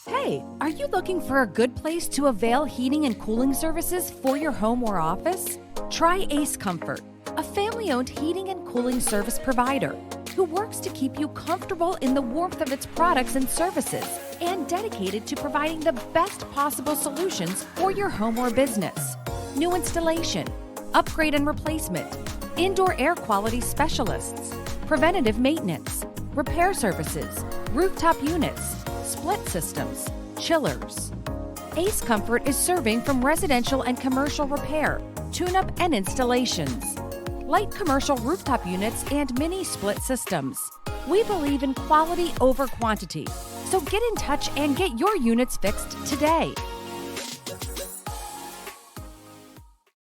Hey, are you looking for a good place to avail heating and cooling services for your home or office? Try Ace Comfort, a family-owned heating and cooling service provider who works to keep you comfortable in the warmth of its products and services and dedicated to providing the best possible solutions for your home or business. New installation, upgrade and replacement, indoor air quality specialists, preventative maintenance, repair services, rooftop units, split systems, chillers. Ace Comfort is serving from residential and commercial repair, tune-up and installations, light commercial rooftop units, and mini split systems. We believe in quality over quantity, so get in touch and get your units fixed today.